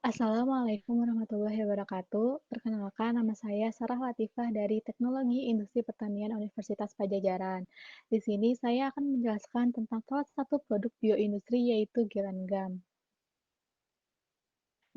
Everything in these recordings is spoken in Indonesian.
Assalamualaikum warahmatullahi wabarakatuh. Perkenalkan, nama saya Sarah Latifah dari Teknologi Industri Pertanian Universitas Pajajaran. Di sini saya akan menjelaskan tentang salah satu produk bioindustri yaitu Gelanggang.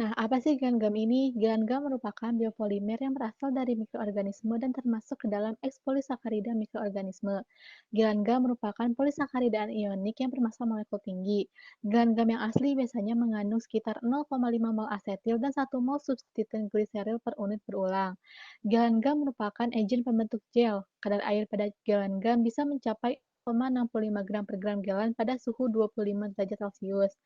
Nah, apa sih Gelanggang ini? Gelanggang merupakan biopolimer yang berasal dari mikroorganisme dan termasuk ke dalam ekspolisakarida mikroorganisme. Gelanggang merupakan polisakarida ionik yang bermassa molekul tinggi. Gelanggang yang asli biasanya mengandung sekitar 0,5 mol asetil dan 1 mol substituen gliseril per unit berulang. Gelanggang merupakan agen pembentuk gel. Kadar air pada gelanggang bisa mencapai 0,65 gram per gram gelan pada suhu 25 derajat Celcius.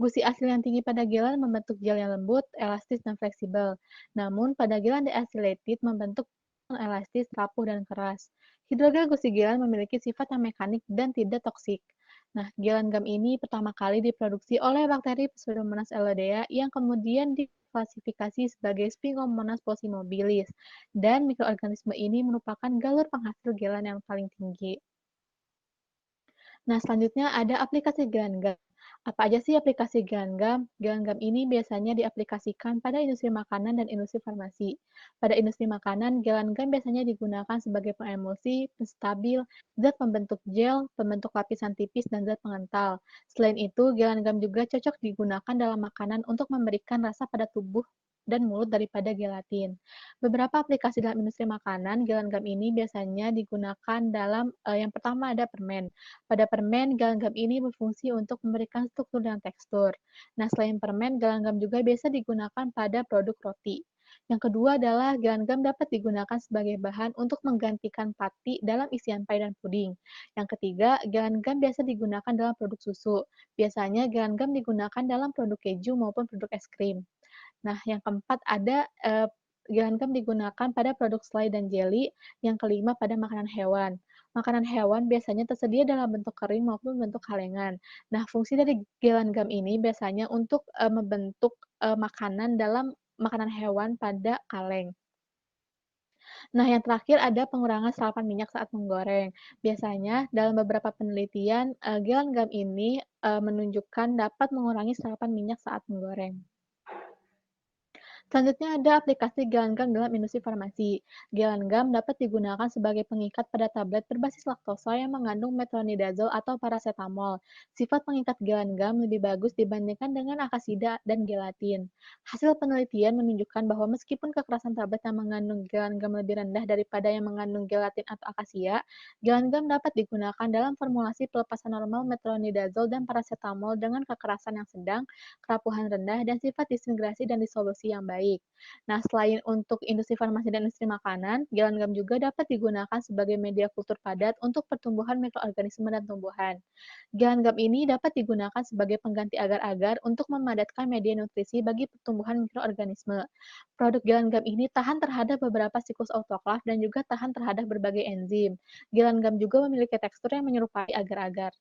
Gusi asil yang tinggi pada gelan membentuk gel yang lembut, elastis, dan fleksibel. Namun, pada gelan deacylated membentuk elastis, rapuh, dan keras. Hidrogel gusi gelan memiliki sifat yang mekanik dan tidak toksik. Nah, gelan gam ini pertama kali diproduksi oleh bakteri Pseudomonas elodea yang kemudian diklasifikasi sebagai Spingomonas polymobilis, dan mikroorganisme ini merupakan galur penghasil gelan yang paling tinggi. Nah, selanjutnya ada aplikasi Gelanggang. Apa aja sih aplikasi Gelanggang? Gelanggang ini biasanya diaplikasikan pada industri makanan dan industri farmasi. Pada industri makanan, Gelanggang biasanya digunakan sebagai pengemulsi, penstabil, zat pembentuk gel, pembentuk lapisan tipis, dan zat pengental. Selain itu, Gelanggang juga cocok digunakan dalam makanan untuk memberikan rasa pada tubuh dan mulut daripada gelatin. Beberapa aplikasi dalam industri makanan, Gelanggang ini biasanya digunakan dalam yang pertama ada permen. Pada permen, galanggam ini berfungsi untuk memberikan struktur dan tekstur. Nah, selain permen, galanggam juga biasa digunakan pada produk roti. Yang kedua adalah galanggam dapat digunakan sebagai bahan untuk menggantikan pati dalam isian pie dan puding. Yang ketiga, galanggam biasa digunakan dalam produk susu. Biasanya galanggam digunakan dalam produk keju maupun produk es krim. Nah, yang keempat ada galanggam digunakan pada produk selai dan jeli. Yang kelima pada makanan hewan. Makanan hewan biasanya tersedia dalam bentuk kering maupun bentuk kalengan. Nah, fungsi dari galanggam ini biasanya untuk membentuk makanan dalam makanan hewan pada kaleng. Nah, yang terakhir ada pengurangan serapan minyak saat menggoreng. Biasanya dalam beberapa penelitian, galanggam ini menunjukkan dapat mengurangi serapan minyak saat menggoreng. Selanjutnya ada aplikasi Gelanggang dalam industri farmasi. Gelanggang dapat digunakan sebagai pengikat pada tablet berbasis laktosa yang mengandung metronidazole atau paracetamol. Sifat pengikat gelanggang lebih bagus dibandingkan dengan akasida dan gelatin. Hasil penelitian menunjukkan bahwa meskipun kekerasan tablet yang mengandung gelanggang lebih rendah daripada yang mengandung gelatin atau akasia, gelanggang dapat digunakan dalam formulasi pelepasan normal metronidazole dan paracetamol dengan kekerasan yang sedang, kerapuhan rendah, dan sifat disintegrasi dan disolusi yang baik. Nah, selain untuk industri farmasi dan industri makanan, gelanggang juga dapat digunakan sebagai media kultur padat untuk pertumbuhan mikroorganisme dan tumbuhan. Gelanggang ini dapat digunakan sebagai pengganti agar-agar untuk memadatkan media nutrisi bagi pertumbuhan mikroorganisme. Produk gelanggang ini tahan terhadap beberapa siklus autoklaf dan juga tahan terhadap berbagai enzim. Gelanggang juga memiliki tekstur yang menyerupai agar-agar.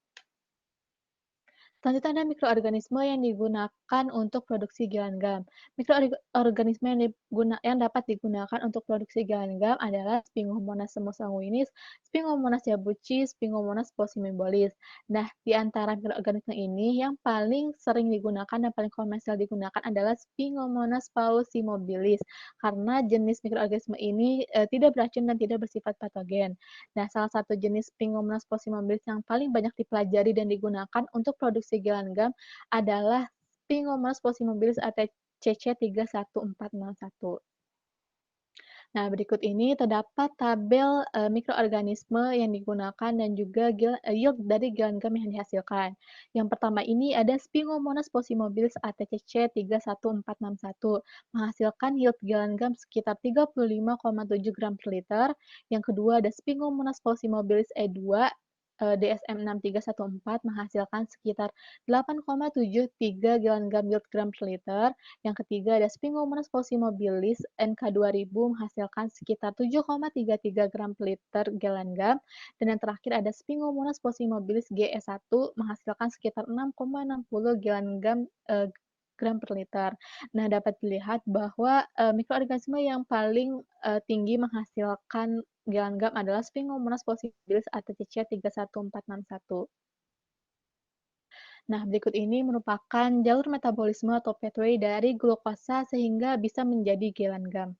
Selanjutnya ada mikroorganisme yang digunakan untuk produksi gelanggang. Mikroorganisme yang dapat digunakan untuk produksi gelanggang adalah Spingomonas semosanguinis, Spingomonas yabuchi, Spingomonas possimimbolis. Nah, di antara mikroorganisme ini yang paling sering digunakan dan paling komersial digunakan adalah Spingomonas paucimobilis karena jenis mikroorganisme ini tidak beracun dan tidak bersifat patogen. Nah, salah satu jenis Pingomonas possimabilis yang paling banyak dipelajari dan digunakan untuk produksi gelanggang adalah Pingomonas possimabilis ATCC31401. Nah, berikut ini terdapat tabel mikroorganisme yang digunakan dan juga yield dari gelanggang yang dihasilkan. Yang pertama ini ada Spingomonas possimabilis ATCC 31461 menghasilkan yield gelanggang sekitar 35,7 gram per liter. Yang kedua ada Spingomonas possimabilis E2 DSM 6314 menghasilkan sekitar 8,73 gram per liter. Yang ketiga ada Spingomonas possimabilis NK2000 menghasilkan sekitar 7,33 gram per liter gelanggang, dan yang terakhir ada Spingomonas possimabilis GE1 menghasilkan sekitar 6,60 gelanggang gram per liter. Nah, dapat dilihat bahwa mikroorganisme yang paling tinggi menghasilkan gelanggang adalah Spingomonas possimabilis ATCC 31461. Nah, berikut ini merupakan jalur metabolisme atau pathway dari glukosa sehingga bisa menjadi gelan gam.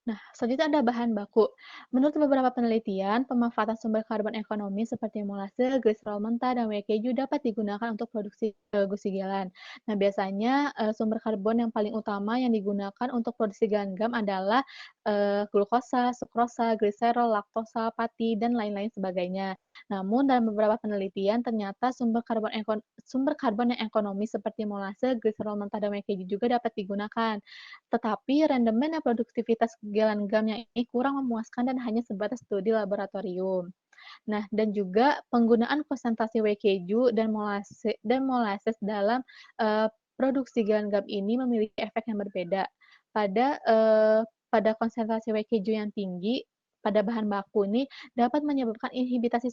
Nah, selanjutnya ada bahan baku. Menurut beberapa penelitian, pemanfaatan sumber karbon ekonomi seperti molase, gliserol mentah, dan whey keju dapat digunakan untuk produksi gusi gilan. Nah, biasanya sumber karbon yang paling utama yang digunakan untuk produksi gilan gam adalah glukosa, sukrosa, gliserol, laktosa, pati, dan lain-lain sebagainya. Namun, dalam beberapa penelitian, ternyata sumber karbon yang ekonomi seperti molase, gliserol mentah, dan whey keju juga dapat digunakan. Tetapi rendemen dan produktivitas gelan gamnya ini kurang memuaskan dan hanya sebatas studi laboratorium. Nah, dan juga penggunaan konsentrasi whey keju dan molasses dalam, produksi gelan gam ini memiliki efek yang berbeda. Pada konsentrasi whey keju yang tinggi, pada bahan baku ini dapat menyebabkan inhibitasi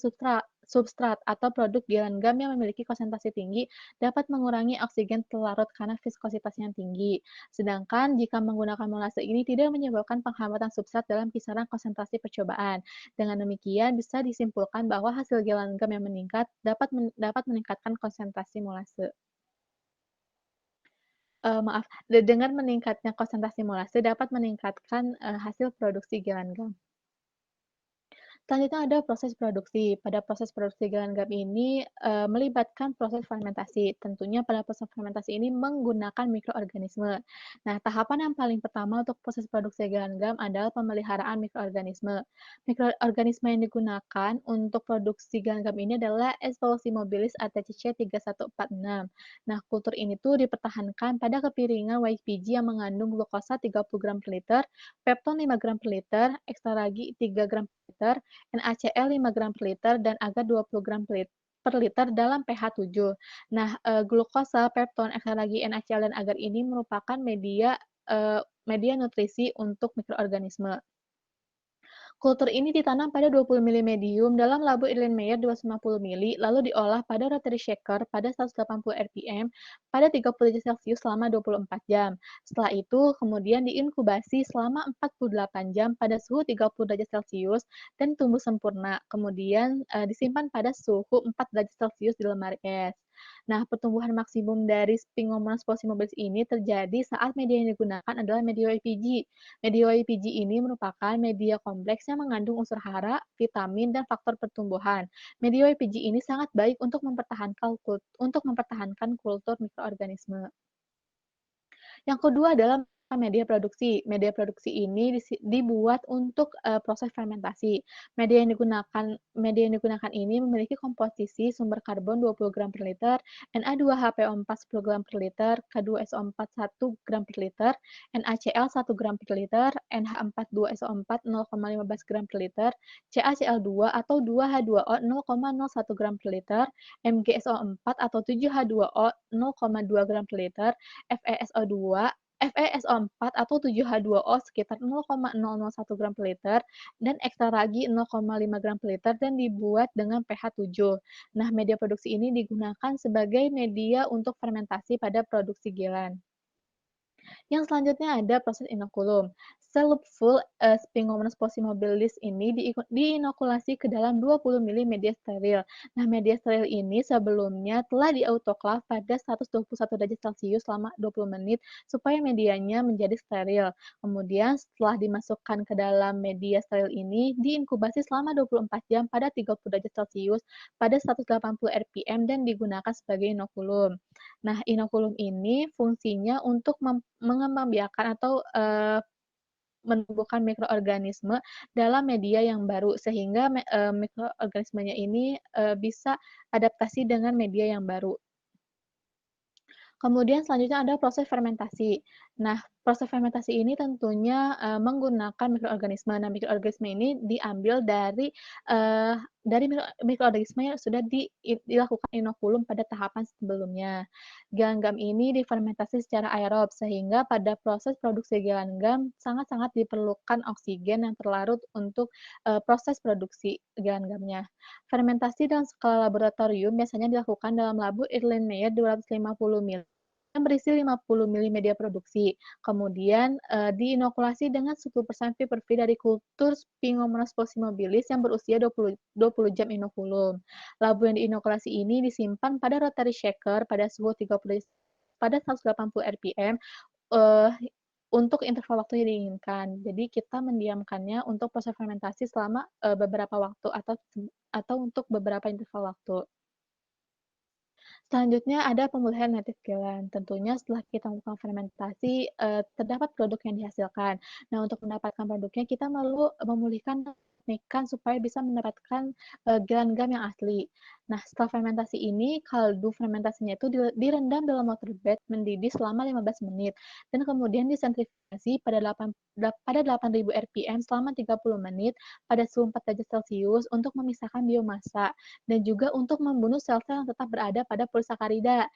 substrat atau produk gelan gam yang memiliki konsentrasi tinggi dapat mengurangi oksigen terlarut karena viskositasnya yang tinggi. Sedangkan jika menggunakan molase ini tidak menyebabkan penghambatan substrat dalam kisaran konsentrasi percobaan. Dengan demikian, bisa disimpulkan bahwa hasil gelan gam yang meningkat dapat meningkatkan konsentrasi molase. Maaf, dengan meningkatnya konsentrasi molase dapat meningkatkan, hasil produksi gelan gam. Selanjutnya ada proses produksi. Pada proses produksi gelan gam ini, melibatkan proses fermentasi. Tentunya pada proses fermentasi ini menggunakan mikroorganisme. Nah, tahapan yang paling pertama untuk proses produksi gelan gam adalah pemeliharaan mikroorganisme. Mikroorganisme yang digunakan untuk produksi gelan gam ini adalah Escherichia ATCC 3146. Nah, kultur ini tuh dipertahankan pada kepiringan YPG yang mengandung glukosa 30 gram per liter, pepton 5 gram per liter, ekstralagi 3 gram per liter, NaCl 5 gram per liter, dan agar 20 gram per liter dalam pH 7. Nah, glukosa, pepton, ekstralagi NaCl, dan agar ini merupakan media nutrisi untuk mikroorganisme. Kultur ini ditanam pada 20 mili medium dalam labu Erlenmeyer 250 mili, lalu diolah pada rotary shaker pada 180 rpm pada 30 derajat Celcius selama 24 jam. Setelah itu, kemudian diinkubasi selama 48 jam pada suhu 30 derajat Celcius dan tumbuh sempurna. Kemudian disimpan pada suhu 4 derajat Celcius di lemari es. Nah, pertumbuhan maksimum dari Spingomonas polymobilis ini terjadi saat media yang digunakan adalah media YPG. Media YPG ini merupakan media kompleks yang mengandung unsur hara, vitamin, dan faktor pertumbuhan. Media YPG ini sangat baik untuk mempertahankan kultur mikroorganisme. Yang kedua adalah media produksi. Media produksi ini dibuat untuk, proses fermentasi. Media yang digunakan ini memiliki komposisi sumber karbon 20 gram per liter, Na2HPO4 10 gram per liter, K2SO4 1 gram per liter, NaCl 1 gram per liter, NH42SO4 0,15 gram per liter, CaCl2 atau 2H2O 0,01 gram per liter, MgSO4 atau 7H2O 0,2 gram per liter, FeSO4 atau 7H2O sekitar 0,001 gram per liter, dan ekstralagi 0,5 gram per liter dan dibuat dengan pH 7. Nah, media produksi ini digunakan sebagai media untuk fermentasi pada produksi gilan. Yang selanjutnya ada proses inokulum. Sel loopful, Spingomonas polymobilis ini diinokulasi ke dalam 20 mili media steril. Nah, media steril ini sebelumnya telah diautoklav pada 121 derajat Celcius selama 20 menit supaya medianya menjadi steril. Kemudian setelah dimasukkan ke dalam media steril ini, diinkubasi selama 24 jam pada 30 derajat Celcius pada 180 rpm dan digunakan sebagai inokulum. Nah, inokulum ini fungsinya untuk mengembangbiakan atau, menumbuhkan mikroorganisme dalam media yang baru, sehingga mikroorganismenya ini, bisa adaptasi dengan media yang baru. Kemudian selanjutnya ada proses fermentasi. Nah, proses fermentasi ini tentunya, menggunakan mikroorganisme. Nah, mikroorganisme ini diambil dari mikroorganisme yang sudah dilakukan inokulum pada tahapan sebelumnya. Gam ini difermentasi secara aerob, sehingga pada proses produksi gam sangat-sangat diperlukan oksigen yang terlarut untuk, proses produksi gamnya. Fermentasi dalam skala laboratorium biasanya dilakukan dalam labu Erlenmeyer 250 ml yang berisi 50 mili media produksi. Kemudian, diinokulasi dengan 10% Vipervi dari kultur Spingomonas falciparum yang berusia 20 jam inokulum. Labu yang diinokulasi ini disimpan pada rotary shaker pada suhu 30 pada 180 rpm, eee, untuk interval waktu yang diinginkan. Jadi kita mendiamkannya untuk proses fermentasi selama, beberapa waktu atau untuk beberapa interval waktu. Selanjutnya ada pemulihan native Gland. Tentunya setelah kita melakukan fermentasi, terdapat produk yang dihasilkan. Nah, untuk mendapatkan produknya kita perlu memulihkan ikan supaya bisa mendapatkan, gam yang asli. Nah, setelah fermentasi ini, kaldu fermentasinya itu direndam dalam water bath mendidih selama 15 menit dan kemudian disentrifugasi pada 8.000 rpm selama 30 menit pada suhu 4 derajat Celcius untuk memisahkan biomasa dan juga untuk membunuh sel-sel yang tetap berada pada polisakarida.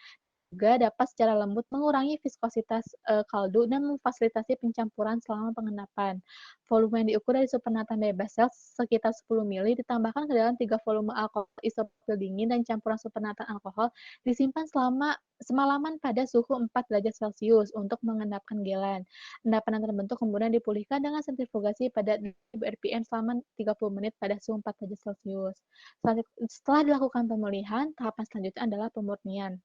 Juga dapat secara lembut mengurangi viskositas kaldu dan memfasilitasi pencampuran selama pengendapan. Volume yang diukur dari supernatan bebas sel sekitar 10 mili ditambahkan ke dalam 3 volume alkohol isopropil dingin dan campuran supernatan alkohol disimpan selama semalaman pada suhu 4 derajat Celcius untuk mengendapkan gelan. Endapan yang terbentuk kemudian dipulihkan dengan sentrifugasi pada 1000 rpm selama 30 menit pada suhu 4 derajat Celcius. Setelah dilakukan pemulihan, tahapan selanjutnya adalah pemurnian.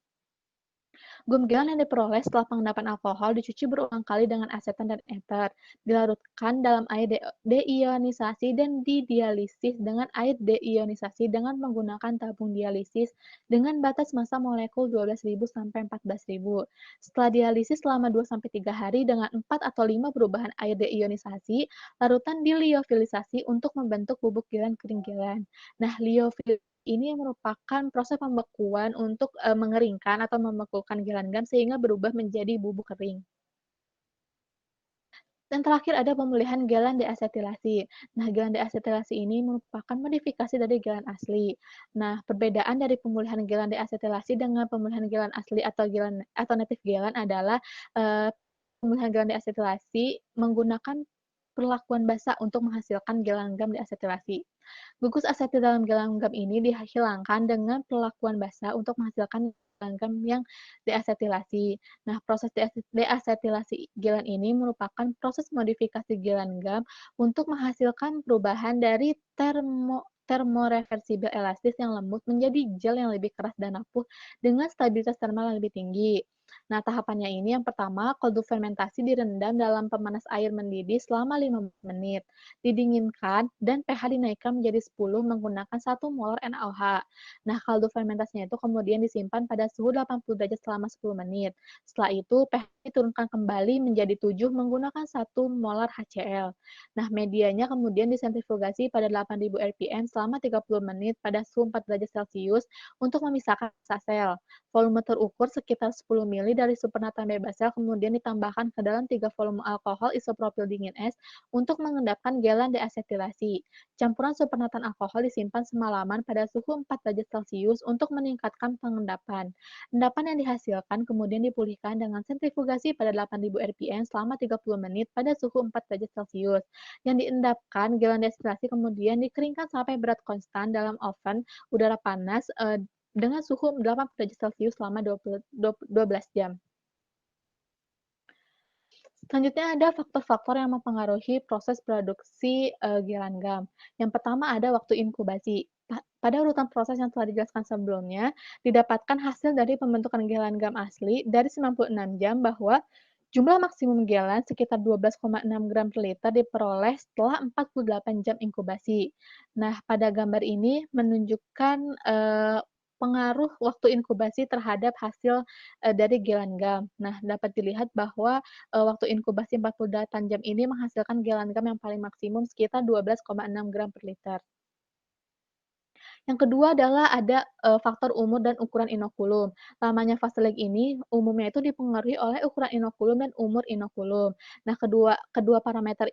Gum-gilang yang diperoleh setelah pengendapan alkohol dicuci berulang kali dengan asetan dan ether, dilarutkan dalam air deionisasi dan didialisis dengan air deionisasi dengan menggunakan tabung dialisis dengan batas massa molekul 12.000 sampai 14.000. Setelah dialisis selama 2-3 hari dengan 4 atau 5 perubahan air deionisasi, larutan diliofilisasi untuk membentuk bubuk gilan kering gilan. Nah, ini merupakan proses pembekuan untuk, mengeringkan atau membekukan gilangan sehingga berubah menjadi bubuk kering. Dan terakhir ada pemulihan galan deasetilasi. Nah, galan deasetilasi ini merupakan modifikasi dari galan asli. Nah, perbedaan dari pemulihan galan deasetilasi dengan pemulihan galan asli atau native galan adalah, eee, pemulihan galan deasetilasi menggunakan perlakuan basa untuk menghasilkan galan gam deasetilasi. Gugus asetil dalam gelanggang ini dihilangkan dengan perlakuan basa untuk menghasilkan gelanggang yang deasetilasi. Nah, proses deasetilasi gelan ini merupakan proses modifikasi gelanggang untuk menghasilkan perubahan dari termoreversibel elastis yang lembut menjadi gel yang lebih keras dan rapuh dengan stabilitas termal yang lebih tinggi. Nah, tahapannya ini yang pertama, kaldu fermentasi direndam dalam pemanas air mendidih selama 5 menit, didinginkan, dan pH dinaikkan menjadi 10 menggunakan 1 molar NaOH. Nah, kaldu fermentasinya itu kemudian disimpan pada suhu 80 derajat selama 10 menit. Setelah itu, pH diturunkan kembali menjadi 7 menggunakan 1 molar HCl. Nah, medianya kemudian disentrifugasi pada 8.000 rpm selama 30 menit pada suhu 4 derajat Celcius untuk memisahkan sisa sel. Volume terukur sekitar 10 mili dari supernatan bebas sel kemudian ditambahkan ke dalam 3 volume alkohol isopropil dingin es untuk mengendapkan galan deasetilasi. Campuran supernatan alkohol disimpan semalaman pada suhu 4 derajat Celcius untuk meningkatkan pengendapan. Endapan yang dihasilkan kemudian dipulihkan dengan sentrifugasi pada 8.000 rpm selama 30 menit pada suhu 4 derajat Celcius. Yang diendapkan, galan deasetilasi kemudian dikeringkan sampai berat konstan dalam oven udara panas dengan suhu 80 derajat Celcius selama 12 jam. Selanjutnya ada faktor-faktor yang mempengaruhi proses produksi, gilan gam. Yang pertama ada waktu inkubasi. Pada urutan proses yang telah dijelaskan sebelumnya, didapatkan hasil dari pembentukan gilan gam asli dari 96 jam bahwa jumlah maksimum gilan sekitar 12,6 gram per liter diperoleh setelah 48 jam inkubasi. Nah, pada gambar ini menunjukkan, pengaruh waktu inkubasi terhadap hasil, dari gilan gam. Nah, dapat dilihat bahwa waktu inkubasi 48 jam ini menghasilkan gelanggang yang paling maksimum sekitar 12,6 gram per liter. Yang kedua adalah ada, faktor umur dan ukuran inokulum. Lamanya fase lag ini umumnya itu dipengaruhi oleh ukuran inokulum dan umur inokulum. Nah, kedua parameter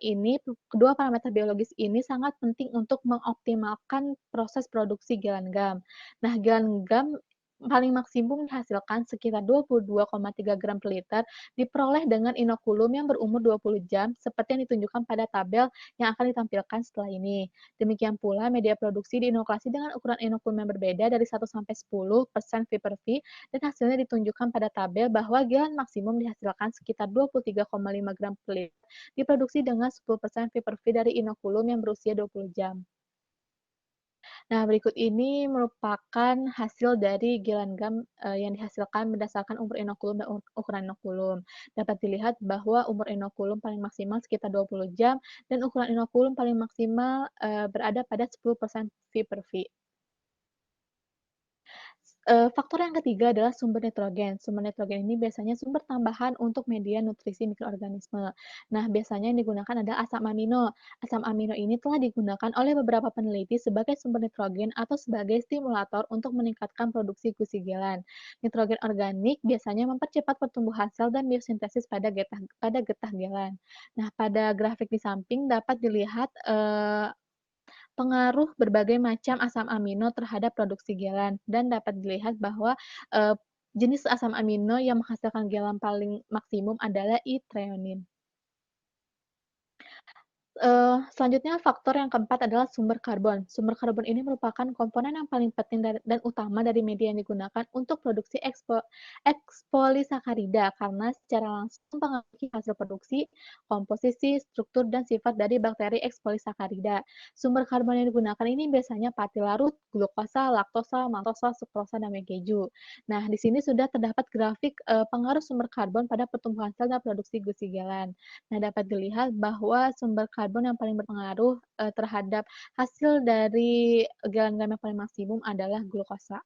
biologis ini sangat penting untuk mengoptimalkan proses produksi gelanggang. Nah, gelanggang paling maksimum dihasilkan sekitar 22,3 gram per liter diperoleh dengan inokulum yang berumur 20 jam seperti yang ditunjukkan pada tabel yang akan ditampilkan setelah ini. Demikian pula media produksi diinokulasi dengan ukuran inokulum yang berbeda dari 1 sampai 10% V per V dan hasilnya ditunjukkan pada tabel bahwa gilaan maksimum dihasilkan sekitar 23,5 gram per liter diproduksi dengan 10% V per V dari inokulum yang berusia 20 jam. Nah, berikut ini merupakan hasil dari gilaan gam, yang dihasilkan berdasarkan umur inokulum dan ukuran inokulum. Dapat dilihat bahwa umur inokulum paling maksimal sekitar 20 jam dan ukuran inokulum paling maksimal, berada pada 10% V per V. Faktor yang ketiga adalah sumber nitrogen. Sumber nitrogen ini biasanya sumber tambahan untuk media nutrisi mikroorganisme. Nah, biasanya yang digunakan adalah asam amino. Asam amino ini telah digunakan oleh beberapa peneliti sebagai sumber nitrogen atau sebagai stimulator untuk meningkatkan produksi gusi gelan. Nitrogen organik biasanya mempercepat pertumbuhan sel dan biosintesis pada getah gelan. Nah, pada grafik di samping dapat dilihat, pengaruh berbagai macam asam amino terhadap produksi gelan dan dapat dilihat bahwa, eee, jenis asam amino yang menghasilkan gelan paling maksimum adalah I-threonine. Selanjutnya faktor yang keempat adalah sumber karbon. Sumber karbon ini merupakan komponen yang paling penting dan utama dari media yang digunakan untuk produksi ekspolisakarida karena secara langsung mempengaruhi hasil produksi, komposisi, struktur, dan sifat dari bakteri ekspolisakarida. Sumber karbon yang digunakan ini biasanya pati larut, glukosa, laktosa, maltosa, sukrosa, dan keju. Nah, di sini sudah terdapat grafik, pengaruh sumber karbon pada pertumbuhan sel dan produksi gusi gelan. Nah, dapat dilihat bahwa sumber karbon yang paling berpengaruh, terhadap hasil dari garam-garam yang paling maksimum adalah glukosa.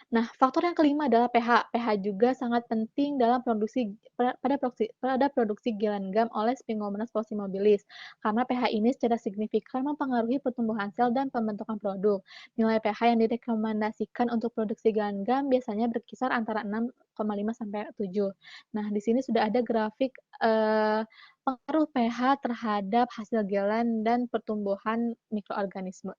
Nah, faktor yang kelima adalah pH. pH juga sangat penting dalam pada produksi gelanggang oleh Spingomonas falcimobilis, karena pH ini secara signifikan mempengaruhi pertumbuhan sel dan pembentukan produk. Nilai pH yang direkomendasikan untuk produksi gelanggang biasanya berkisar antara 6,5 sampai 7. Nah, di sini sudah ada grafik, pengaruh pH terhadap hasil gelan dan pertumbuhan mikroorganisme.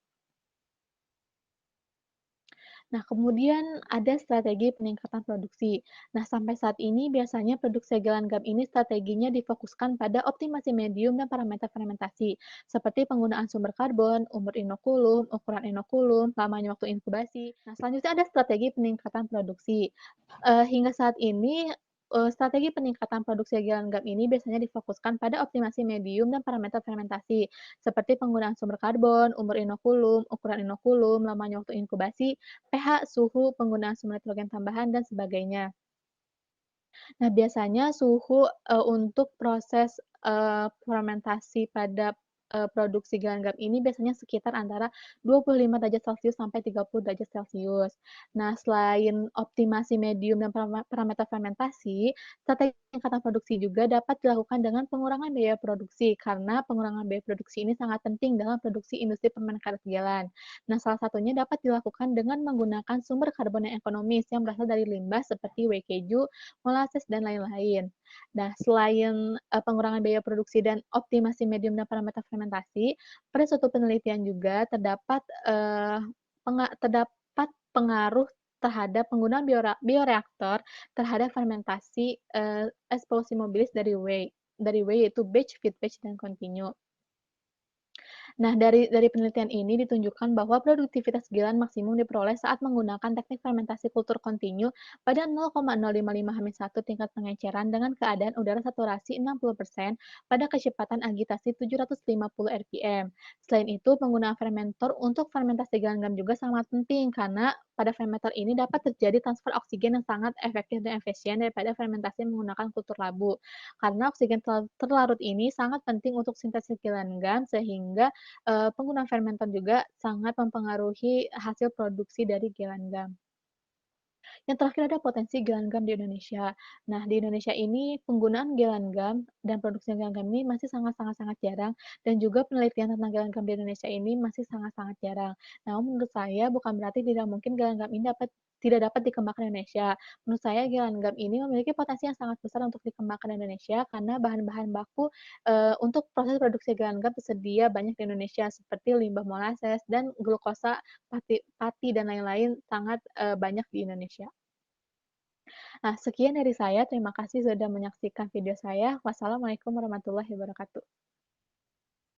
Nah, kemudian ada strategi peningkatan produksi. Nah, sampai saat ini biasanya produksi segelan gam ini strateginya difokuskan pada optimasi medium dan parameter fermentasi, seperti penggunaan sumber karbon, umur inokulum, ukuran inokulum, lamanya waktu inkubasi. Nah, selanjutnya ada strategi peningkatan produksi. Hingga saat ini, strategi peningkatan produksi segelan gam ini biasanya difokuskan pada optimasi medium dan parameter fermentasi, seperti penggunaan sumber karbon, umur inokulum, ukuran inokulum, lamanya waktu inkubasi, pH, suhu, penggunaan sumber nitrogen tambahan, dan sebagainya. Nah, biasanya suhu, untuk proses, fermentasi pada, produksi garam ini biasanya sekitar antara 25 derajat Celcius sampai 30 derajat Celcius. Nah, selain optimasi medium dan parameter fermentasi, strategi peningkatan produksi juga dapat dilakukan dengan pengurangan biaya produksi, karena pengurangan biaya produksi ini sangat penting dalam produksi industri permen karet gelan. Nah, salah satunya dapat dilakukan dengan menggunakan sumber karbon yang ekonomis yang berasal dari limbah seperti keju, molasses, dan lain-lain. Nah, selain, pengurangan biaya produksi dan optimasi medium dan parameter fermentasi, pada suatu penelitian juga terdapat pengaruh terhadap penggunaan bioreaktor terhadap fermentasi, H. mobilis dari whey yaitu batch, feed batch, dan continue. Nah, dari penelitian ini ditunjukkan bahwa produktivitas gilaan maksimum diperoleh saat menggunakan teknik fermentasi kultur kontinu pada 0,055-1 tingkat pengenceran dengan keadaan udara saturasi 60% pada kecepatan agitasi 750 rpm. Selain itu, penggunaan fermentor untuk fermentasi gilaan juga sangat penting karena pada fermenter ini dapat terjadi transfer oksigen yang sangat efektif dan efisien daripada fermentasi menggunakan kultur labu. Karena oksigen terlarut ini sangat penting untuk sintesis gilaan sehingga penggunaan fermenter juga sangat mempengaruhi hasil produksi dari gelanggang. Yang terakhir ada potensi gelanggang di Indonesia. Nah, di Indonesia ini penggunaan gelanggang dan produksi gelanggang ini masih sangat sangat sangat jarang dan juga penelitian tentang gelanggang di Indonesia ini masih sangat sangat jarang. Namun menurut saya bukan berarti tidak mungkin gelanggang ini dapat tidak dapat dikembangkan di Indonesia. Menurut saya Gilanggam ini memiliki potensi yang sangat besar untuk dikembangkan di Indonesia karena bahan-bahan baku, untuk proses produksi Gilanggam tersedia banyak di Indonesia seperti limbah molasses dan glukosa, pati pati dan lain-lain sangat, banyak di Indonesia. Nah, sekian dari saya, terima kasih sudah menyaksikan video saya. Wassalamualaikum warahmatullahi wabarakatuh.